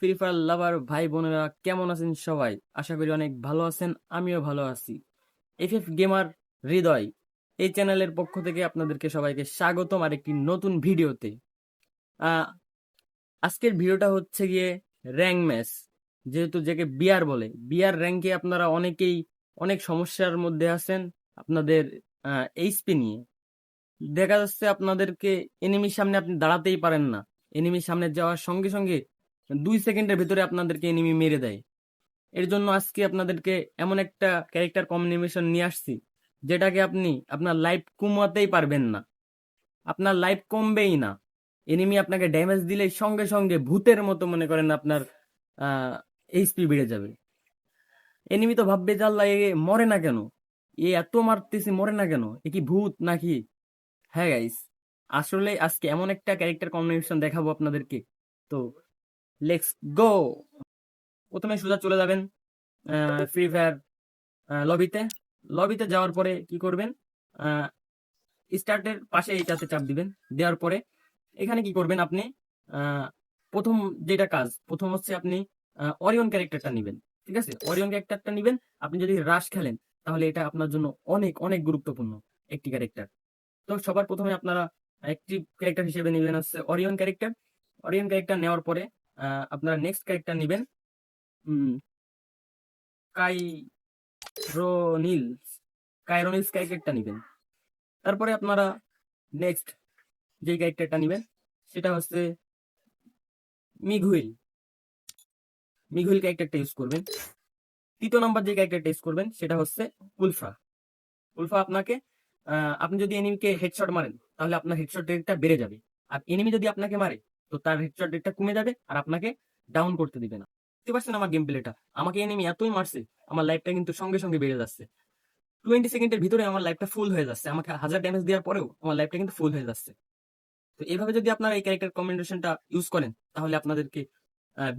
Free fire লাভার ভাই বোনেরা কেমন আছেন সবাই? আশা করি অনেক ভালো আছেন, আমিও ভালো আছি। এফএফ গেমার হৃদয় এই চ্যানেলের পক্ষ থেকে আপনাদেরকে সবাইকে স্বাগতম আর একটি নতুন ভিডিওতে। আহ, আজকের ভিডিওটা হচ্ছে গিয়ে র্যাঙ্ক ম্যাচ। যেহেতু যাকে বিআর বলে, বিআর র্যাঙ্কে আপনারা অনেকেই অনেক সমস্যার মধ্যে আছেন আপনাদের এইচপি নিয়ে। দেখা যাচ্ছে আপনাদেরকে এনিমির সামনে আপনি দাঁড়াতেই পারেন না, এনিমির সামনে যাওয়ার সঙ্গে সঙ্গে 2 সেকেন্ডের ভিতরে আপনাদেরকে এনিমি মেরে দেয়। এর জন্য আজকে আপনাদেরকে এমন একটা ক্যারেক্টার কম্বিনেশন নিয়ে আসছি যেটাকে আপনি আপনার লাইফ কমাতেই পারবেন না, আপনার লাইফ কমবেই না। এনিমি আপনাকে ড্যামেজ দিলে সঙ্গে সঙ্গে ভূতের মতো মনে করেন আপনার এইচপি বেড়ে যাবে। এনিমি তো ভাববে যে আল্লাহ, এ মরে না কেন, এ এত মারতেছে মরে না কেন, এ কি ভূত নাকি? হ্যাঁ গাইস, আসলে আজকে এমন একটা ক্যারেক্টার কম্বিনেশন দেখাবো আপনাদেরকে। তো লেটস গো। প্রথমে সোজা চলে যাবেন ফ্রি ফায়ার লবিতে। লবিতে যাওয়ার পরে কি করবেন, স্টার্টের পাশে এইটাতে চাপ দিবেন। দেওয়ার পরে এখানে কি করবেন আপনি, আহ, প্রথম যেটা কাজ, প্রথম হচ্ছে আপনি অরিয়ন ক্যারেক্টারটা নেবেন। ঠিক আছে, অরিয়ন ক্যারেক্টারটা নেবেন। আপনি যদি রাশ খেলেন তাহলে এটা আপনার জন্য অনেক অনেক গুরুত্বপূর্ণ একটি ক্যারেক্টার। তো সবার প্রথমে আপনারা একটি ক্যারেক্টার হিসেবে নেবেন হচ্ছে অরিয়ন ক্যারেক্টার। অরিয়ন ক্যারেক্টার নেওয়ার পরে আপনারা নেক্সট ক্যারেক্টার নেবেন কাইরোনিল কাইরোনিলস ক্যারেক্টারটা নেবেন। তারপরে আপনারা নেক্সট যে ক্যারেক্টারটা নেবেন সেটা হচ্ছে মিঘুইল। মিঘুইল ক্যারেক্টারটা ইউজ করবেন। তৃতীয় নাম্বার যে ক্যারেক্টারটা ইউজ করবেন সেটা হচ্ছে উলফা। উলফা আপনাকে আপনি যদি এনিমিকে হেডশট মারেন তাহলে আপনার হেডশট রেটটা বেড়ে যাবে, আর এনিমি যদি আপনাকে মারে তো তার হেডশট রেটটা কমে যাবে আর আপনাকে ডাউন করতে দিবে না। বুঝতে পারছেন আমার গেম প্লেটা? আমাকে এনিমি এতই মারছে, আমার লাইফটা কিন্তু সঙ্গে সঙ্গে বেড়ে যাচ্ছে। 20 সেকেন্ডের ভিতরে আমার লাইফটা ফুল হয়ে যাচ্ছে, আমাকে 1000 ড্যামেজ দেওয়ার পরেও আমার লাইফটা কিন্তু ফুল হয়ে যাচ্ছে। তো এইভাবে যদি আপনারা এই ক্যারেক্টার কম্বিনেশনটা ইউজ করেন তাহলে আপনাদেরকে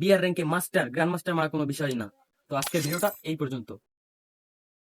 বিআর র্যাঙ্কে মাস্টার গ্র্যান্ড মাস্টার মারা কোনো বিষয় না। তো আজকের ভিডিওটা এই পর্যন্ত।